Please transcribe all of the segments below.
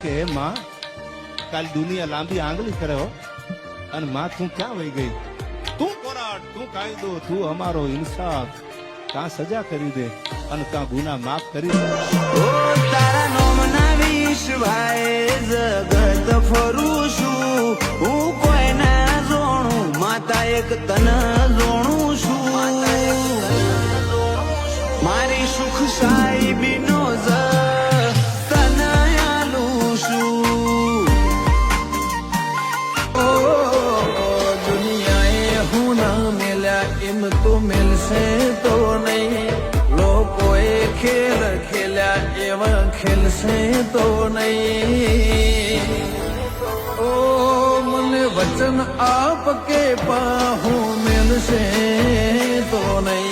કે માં કાલ દુનિયા લાંબી આંગળી કરે હો અને માં તું ક્યાં વહી ગઈ? તું કોરાટ, તું કાયદો, તું અમારો ઇન્સાફ, કાં સજા કરી દે અને કાં ગુના માફ કરી દે. ઓ તારા નોમના વિશ્વાએ જગત ફરું છું, હું કોઈ ના જોણું, માતા એક તન જોણું છું. મારી સુખ સાહેબીનો એમ તો મેલશે તો નહીં, લોકોએ ખેલ ખેલ્યા એવા ખેલશે તો નહીં. ઓ મને વચન આપ કે પાહું મેલશે તો નહીં.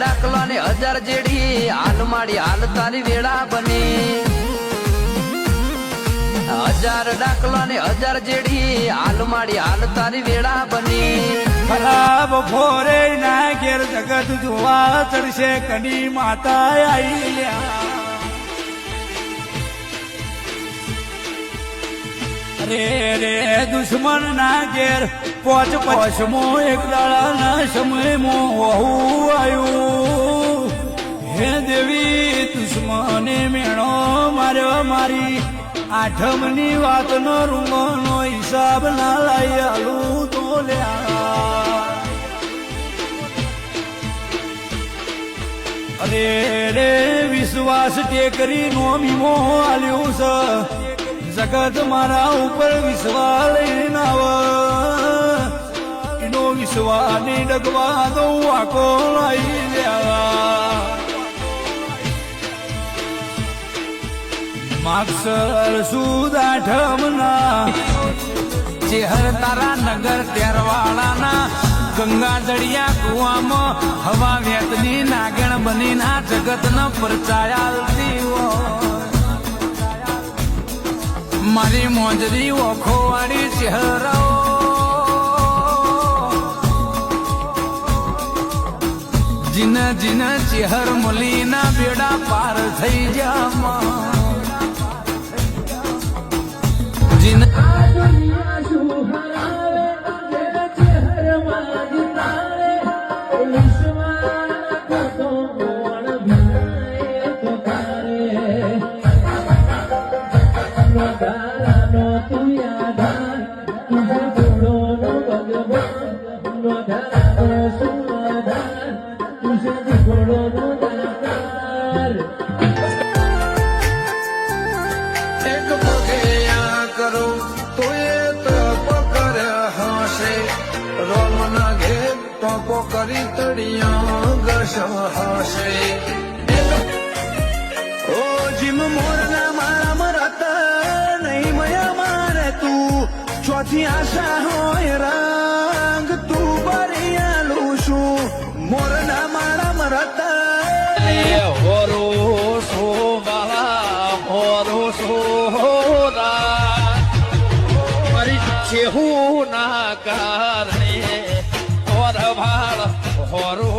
ડાકલો ને 1000 જેડી હાલ માડી હાલ તારી વેળા બની. 1000 ડાકલો ને 1000 જેડી હાલ માડી હાલ તારી વેળા બની. ખરાબ ભોરે ના ઘેર જગત જોવા ચડશે કની માતા આઈ લ્યા. રે રે દુશ્મન ના ઘેર પોચ પોચમો એક દાડા ના સમયમાં વહુ આવ્યું. હે દેવી દુશ્મને મેણો માર્યો મારી, આઠમની વાતનો રૂંગોનો હિસાબ ના લાઈ આલું તો લ્યા. અરે રે વિશ્વાસ ટેકરી નો મીમો આલ્યું છે, જગત મારા ઉપર વિશ્વાસ લઈને આવ, એનો વિશ્વાસ ની ડગવા દઉં આખો લઈ લેવા. માગસર સુદ આઠમના ચેહર તારા નગર તેરવાળાના ગંગા દળિયા કુવામાં હવા વેતની નાગણ બની ના જગત ન પરચાયાલતી હોય. મારી મોજરી ઓખો વાળી ચહેરાઓ જીના જીના ચહેર મલીના બેડા પાર થઈ જામાં. જીના એક પગેયા કરો તો એ તપ કરે હશે, રોમના ઘેર ટોપો કરી તળિયા ઘસ હશે. ઓ જીમ મોરના મારા મરત નહીં મયા મારે તું, ચોથી આશા હોય રંગ તું બરિયાલું છું. મોરના મારા મરત હોરો સો બાલા હોરો સોરા મારી છેહુ ના કારણે હોર ભાળ હોરો